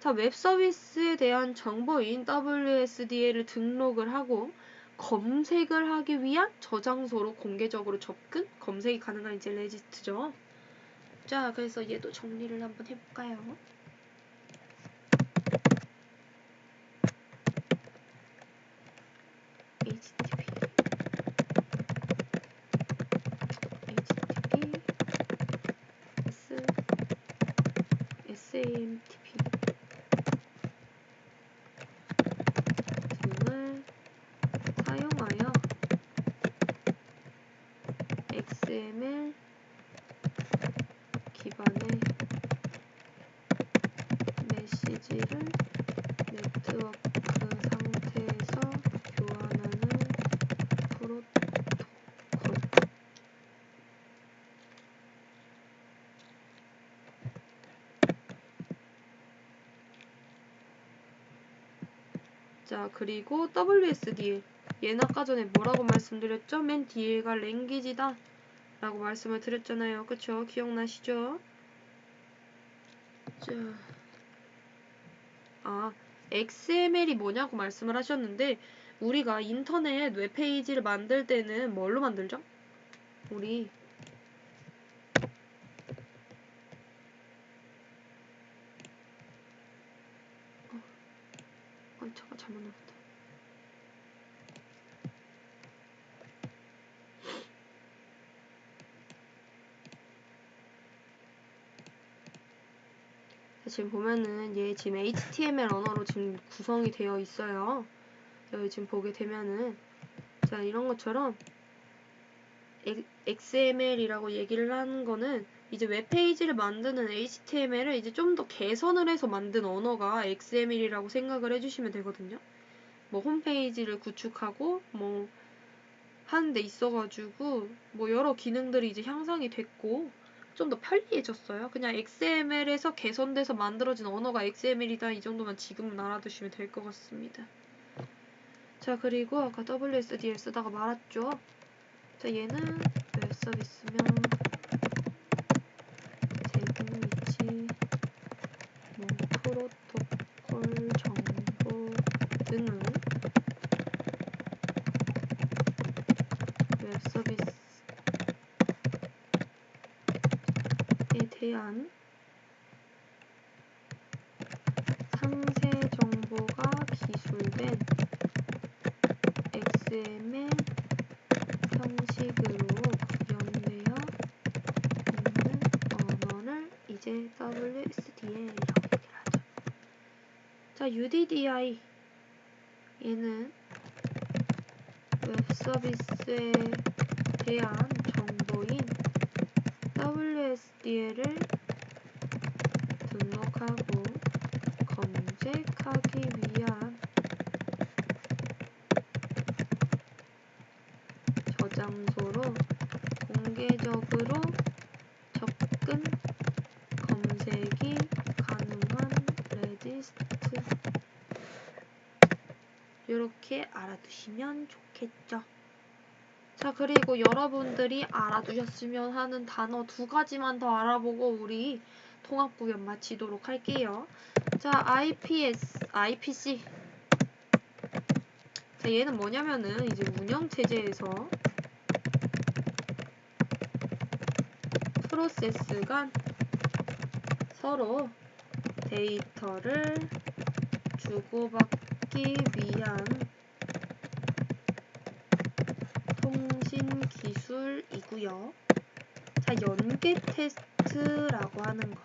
자, 웹 서비스에 대한 정보인 WSDL을 등록을 하고 검색을 하기 위한 저장소로 공개적으로 접근, 검색이 가능한 이제 레지스트죠. 자, 그래서 얘도 정리를 한번 해볼까요? HTTP, SAMTP 등을 사용하여 XML 기반의 메시지를 네트워크 상태에서 교환하는 프로토콜. 자, 그리고 WSDL 얘는 아까 전에 뭐라고 말씀드렸죠? 맨 뒤에가 랭귀지다 라고 말씀을 드렸잖아요. 그쵸? 기억나시죠? 자, XML이 뭐냐고 말씀을 하셨는데 우리가 인터넷 웹페이지를 만들 때는 뭘로 만들죠? 우리 잠깐 잘못 눌렀다. 지금 보면은 얘 지금 HTML 언어로 지금 구성이 되어 있어요. 여기 지금 보게 되면은 자, 이런 것처럼 XML이라고 얘기를 하는 거는 이제 웹페이지를 만드는 HTML을 이제 좀 더 개선을 해서 만든 언어가 XML이라고 생각을 해주시면 되거든요. 뭐 홈페이지를 구축하고 뭐 하는 데 있어가지고 뭐 여러 기능들이 이제 향상이 됐고 좀 더 편리해졌어요. 그냥 XML에서 개선돼서 만들어진 언어가 XML이다 이 정도만 지금은 알아두시면 될 것 같습니다. 자, 그리고 아까 WSDL 쓰다가 말았죠. 자, 얘는 웹 서비스명, 제공 위치, 뭐 프로토콜 정보 등은 웹 서비스에 대한 상세 정보가 기술된 XML 형식으로 구현되어 있는 언어를 이제 WSDL이라고 얘기를 하죠. 자, UDDI 얘는 웹 서비스에 대한 정보인 WSDL을 등록하고 검색하기 위한 저장소로 공개적으로 접근 검색이 가능한 레지스트 이렇게 알아두시면 좋겠죠. 자, 그리고 여러분들이 알아두셨으면 하는 단어 2가지만 더 알아보고 우리 통합구현 마치도록 할게요. 자, IPC. 자, 얘는 뭐냐면은 이제 운영체제에서 프로세스가 서로 데이터를 주고받기 위한 통신 기술이고요. 자, 연계 테스트라고 하는 거.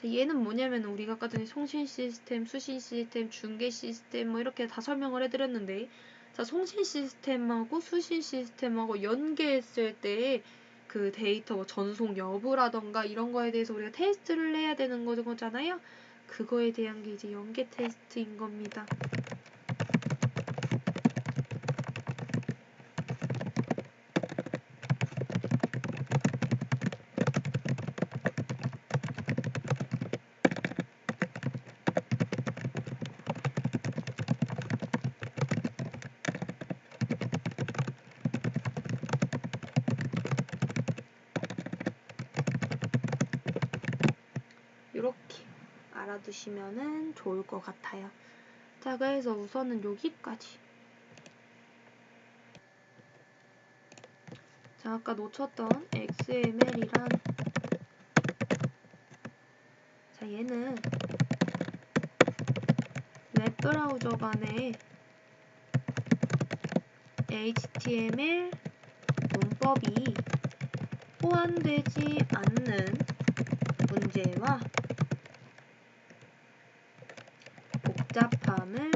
자, 얘는 뭐냐면 우리가 아까 전에 송신 시스템, 수신 시스템, 중계 시스템 뭐 이렇게 다 설명을 해드렸는데, 자, 송신 시스템하고 수신 시스템하고 연계했을 때 그 데이터 뭐 전송 여부라던가 이런 거에 대해서 우리가 테스트를 해야 되는 거잖아요. 그거에 대한 게 이제 연계 테스트인 겁니다. 이렇게 알아두시면 좋을 것 같아요. 자, 그래서 우선은 여기까지. 자, 아까 놓쳤던 XML이란, 자, 얘는 웹브라우저 간의 HTML 문법이 호환되지 않는 문제와 복잡함을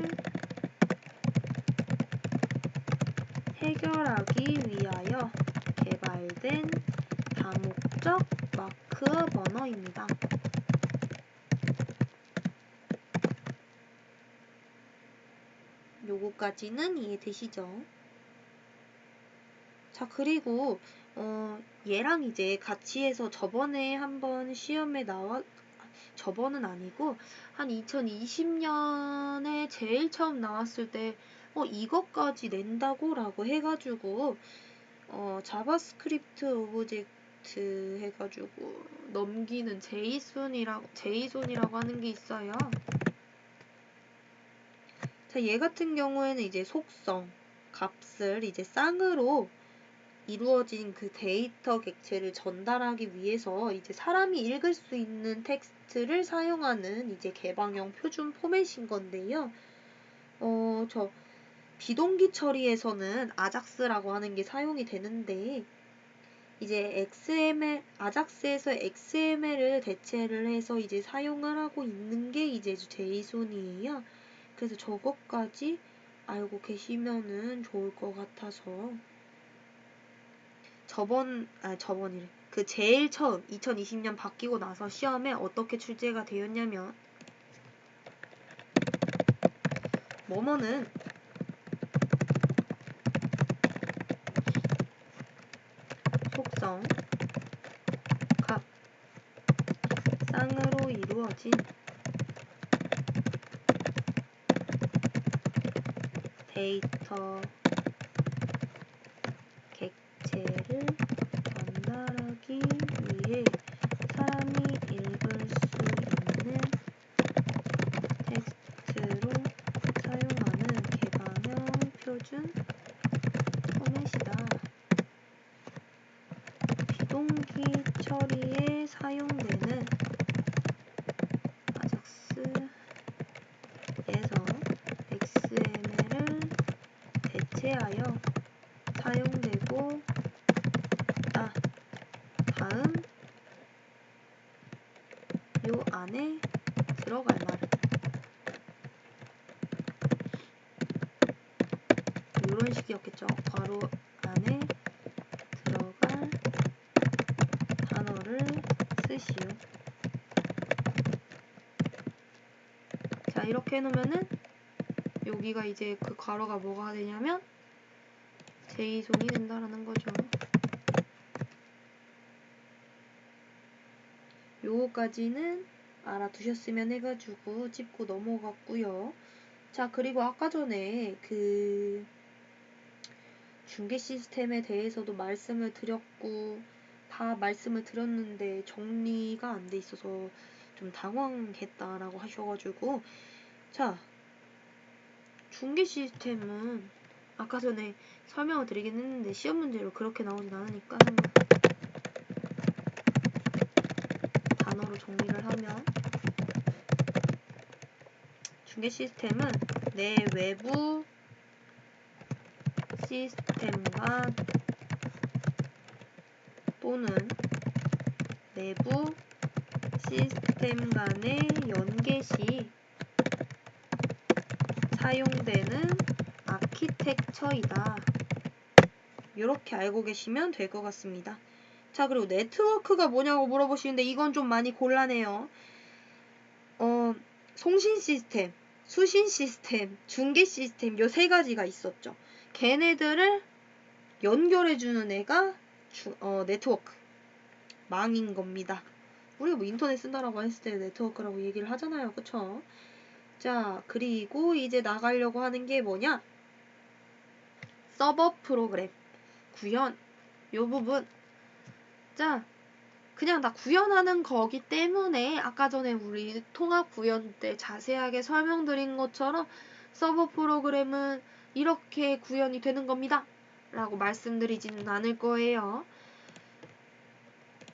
해결하기 위하여 개발된 다목적 마크업 언어입니다. 요거까지는 이해되시죠? 자, 그리고 얘랑 이제 같이 해서 저번에 한번 시험에 저번은 아니고 한 2020년에 제일 처음 나왔을 때 이것까지 낸다고? 라고 해가지고 자바스크립트 오브젝트 해가지고 넘기는 제이손이라고 하는 게 있어요. 자, 얘 같은 경우에는 이제 속성, 값을 이제 쌍으로 이루어진 그 데이터 객체를 전달하기 위해서 이제 사람이 읽을 수 있는 텍스트를 사용하는 이제 개방형 표준 포맷인 건데요. 저 비동기 처리에서는 아작스라고 하는 게 사용이 되는데, 이제 아작스에서 XML을 대체를 해서 이제 사용을 하고 있는 게 이제 제이손이에요. 그래서 저것까지 알고 계시면은 좋을 것 같아서. 저번이래. 그 제일 처음 2020년 바뀌고 나서 시험에 어떻게 출제가 되었냐면, 뭐뭐는 속성 값 쌍으로 이루어진 데이터 객체를 전달하기 위해 사람이 읽을 수 있는 텍스트로 사용하는 개방형 표준 포맷이다. 비동기 처리에 사용되는 아작스에서 XML을 대체하여 사용되고 있다. 다음 요 안에 들어갈 말은 이런 식이었겠죠. 괄호 안에 들어갈 단어를 쓰시오. 자, 이렇게 해놓으면은 여기가 이제 그 괄호가 뭐가 되냐면 제이송이 된다라는 거죠. 요거까지는 알아두셨으면 해가지고 짚고 넘어갔고요. 자, 그리고 아까 전에 그 중계 시스템에 대해서도 말씀을 드렸고, 다 말씀을 드렸는데 정리가 안 돼 있어서 좀 당황했다라고 하셔가지고, 자, 중계 시스템은 아까 전에 설명을 드리긴 했는데 시험 문제로 그렇게 나오진 않으니까 단어로 정리를 하면, 중계 시스템은 내 외부 시스템과 또는 내부 시스템 간의 연계 시 사용되는 아키텍처이다. 이렇게 알고 계시면 될 것 같습니다. 자, 그리고 네트워크가 뭐냐고 물어보시는데 이건 좀 많이 곤란해요. 송신 시스템, 수신 시스템, 중계 시스템 요 세 가지가 있었죠. 걔네들을 연결해주는 애가 네트워크, 망인 겁니다. 우리가 뭐 인터넷 쓴다라고 했을 때 네트워크라고 얘기를 하잖아요. 그쵸? 자, 그리고 이제 나가려고 하는 게 뭐냐? 서버 프로그램, 구현, 요 부분. 자, 그냥 다 구현하는 거기 때문에 아까 전에 우리 통합 구현 때 자세하게 설명드린 것처럼 서버 프로그램은 이렇게 구현이 되는 겁니다. 라고 말씀드리지는 않을 거예요.